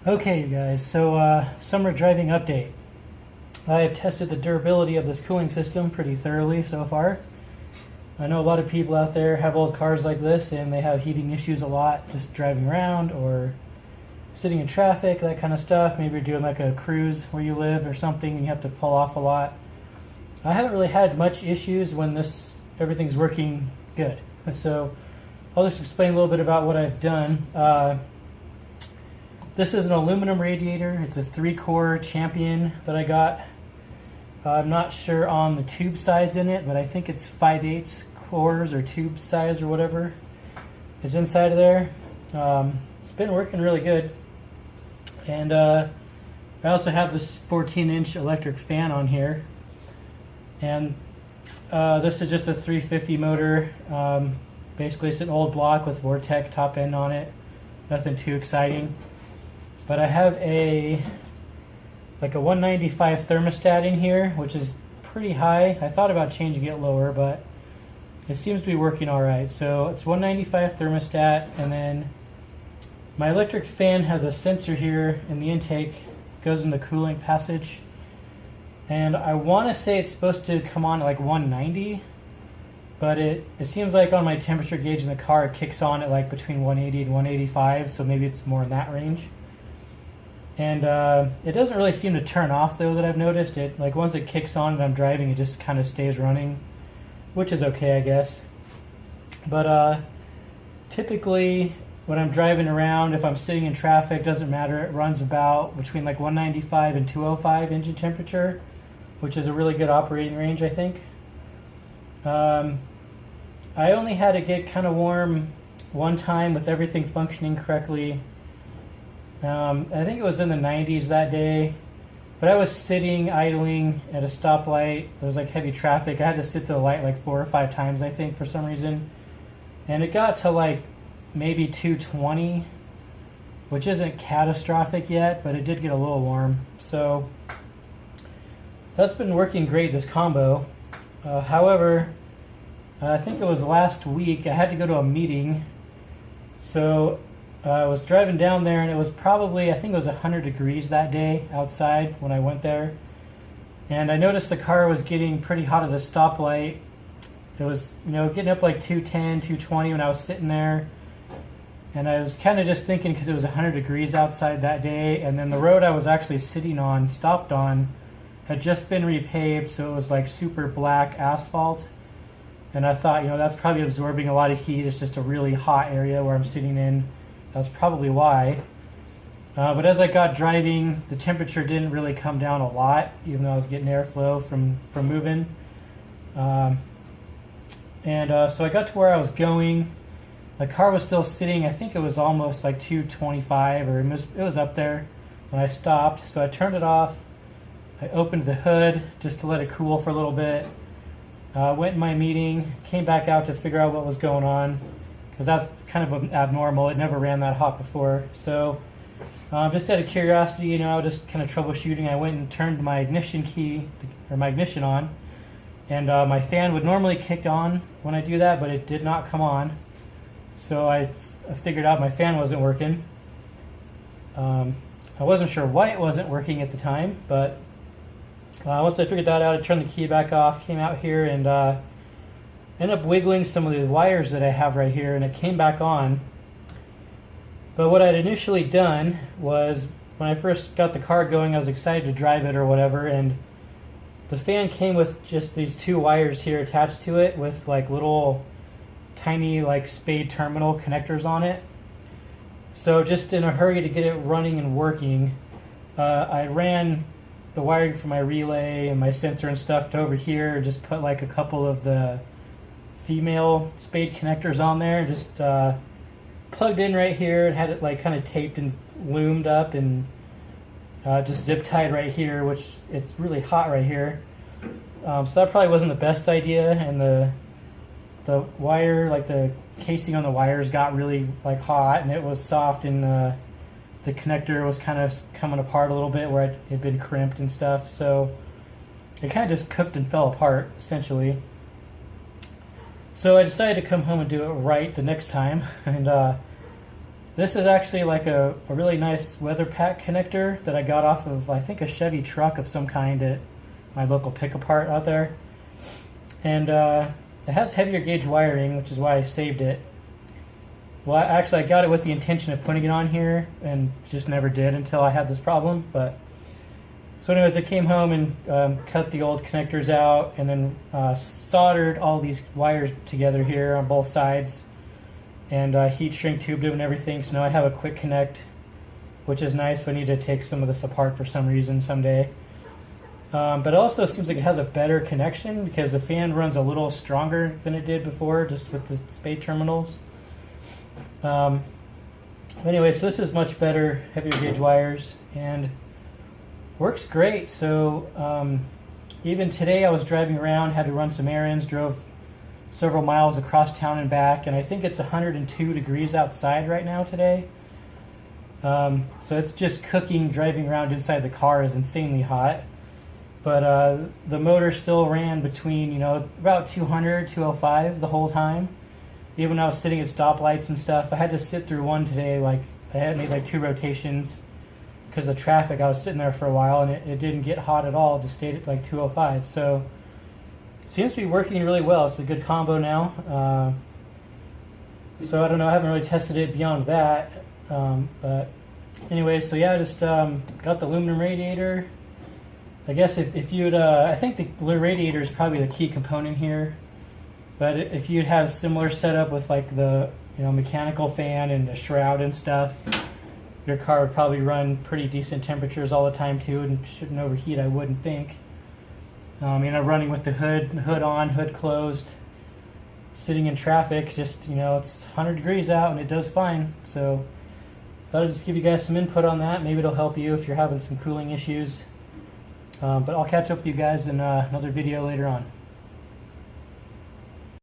Okay, you guys, so summer driving update. I have tested the durability of this cooling system pretty thoroughly so far. I know a lot of people out there have old cars like this and they have heating issues a lot just driving around or sitting in traffic, that kind of stuff. Maybe you're doing like a cruise where you live or something and you have to pull off a lot. I haven't really had much issues when everything's working good. So I'll just explain a little bit about what I've done. This is an aluminum radiator. It's a 3-core Champion that I got. I'm not sure on the tube size in it, but I think it's 5/8 cores or tube size or whatever is inside of there. It's been working really good. And I also have this 14-inch electric fan on here. And this is just a 350 motor. Basically, it's an old block with Vortec top end on it. Nothing too exciting. But I have a 195 thermostat in here, which is pretty high. I thought about changing it lower, but it seems to be working all right. So it's 195 thermostat, and then my electric fan has a sensor here in the intake, goes in the cooling passage. And I want to say it's supposed to come on at like 190, but it seems like on my temperature gauge in the car, it kicks on at like between 180 and 185, so maybe it's more in that range. And it doesn't really seem to turn off though, that I've noticed. It like once it kicks on and I'm driving, it just kind of stays running, which is okay, I guess. But typically when I'm driving around, if I'm sitting in traffic, doesn't matter, it runs about between like 195 and 205 engine temperature, which is a really good operating range, I think. I only had it get kind of warm one time with everything functioning correctly. I think it was in the 90s that day, but I was sitting idling at a stoplight. There was like heavy traffic. I had to sit to the light like 4 or 5 times, I think, for some reason. And it got to like maybe 220, which isn't catastrophic yet, but it did get a little warm. So that's been working great, this combo. However, I think it was last week, I had to go to a meeting. So I was driving down there and it was probably, I think it was 100 degrees that day outside when I went there. And I noticed the car was getting pretty hot at the stoplight. It was, getting up like 210, 220 when I was sitting there. And I was kind of just thinking, because it was 100 degrees outside that day, and then the road I was actually sitting on, stopped on, had just been repaved, so it was like super black asphalt. And I thought, that's probably absorbing a lot of heat. It's just a really hot area where I'm sitting in. That's probably why. But as I got driving, the temperature didn't really come down a lot, even though I was getting airflow from moving. So I got to where I was going. The car was still sitting, I think it was almost like 225, or it was up there when I stopped. So I turned it off. I opened the hood just to let it cool for a little bit. Went in my meeting, came back out to figure out what was going on, because that's kind of abnormal. It never ran that hot before. So just out of curiosity, just kind of troubleshooting, I went and turned my ignition on, and my fan would normally kick on when I do that, but it did not come on. So I figured out my fan wasn't working. I wasn't sure why it wasn't working at the time, but once I figured that out, I turned the key back off, came out here, and ended up wiggling some of the wires that I have right here, and it came back on. But what I'd initially done was, when I first got the car going, I was excited to drive it or whatever, and the fan came with just these 2 wires here attached to it with like little tiny like spade terminal connectors on it. So just in a hurry to get it running and working, I ran the wiring for my relay and my sensor and stuff to over here, just put like a couple of the female spade connectors on there, just plugged in right here, and had it like kind of taped and loomed up, and just zip tied right here, which it's really hot right here. So that probably wasn't the best idea, and the wire, like the casing on the wires, got really like hot, and it was soft, and the connector was kind of coming apart a little bit where it had been crimped and stuff. So it kind of just cooked and fell apart essentially. So I decided to come home and do it right the next time, and This is actually like a really nice weather pack connector that I got off of, I think, a Chevy truck of some kind at my local pick-a-part out there. And it has heavier gauge wiring, which is why I saved it. Well, actually, I got it with the intention of putting it on here and just never did until I had this problem. But so anyways, I came home and cut the old connectors out and then soldered all these wires together here on both sides, and heat shrink tubed them and everything. So now I have a quick connect, which is nice if I need to take some of this apart for some reason someday. But it also seems like it has a better connection because the fan runs a little stronger than it did before, just with the spade terminals. Anyway, so this is much better, heavier gauge wires, and works great. So even today I was driving around, had to run some errands, drove several miles across town and back, and I think it's 102 degrees outside right now today. So it's just cooking. Driving around inside the car is insanely hot. But the motor still ran between, about 200, 205 the whole time. Even when I was sitting at stoplights and stuff, I had to sit through one today. Like, I had made like 2 rotations because of the traffic. I was sitting there for a while, and it didn't get hot at all. It just stayed at like 205. So it seems to be working really well. It's a good combo now. So I don't know. I haven't really tested it beyond that. But anyway, so yeah, I just got the aluminum radiator. I guess if you'd, I think the radiator is probably the key component here. But if you'd have a similar setup with like the mechanical fan and the shroud and stuff, your car would probably run pretty decent temperatures all the time too, and shouldn't overheat, I wouldn't think. Running with the hood on, hood closed, sitting in traffic, just it's 100 degrees out and it does fine. So thought I'd just give you guys some input on that. Maybe it'll help you if you're having some cooling issues. But I'll catch up with you guys in another video later on.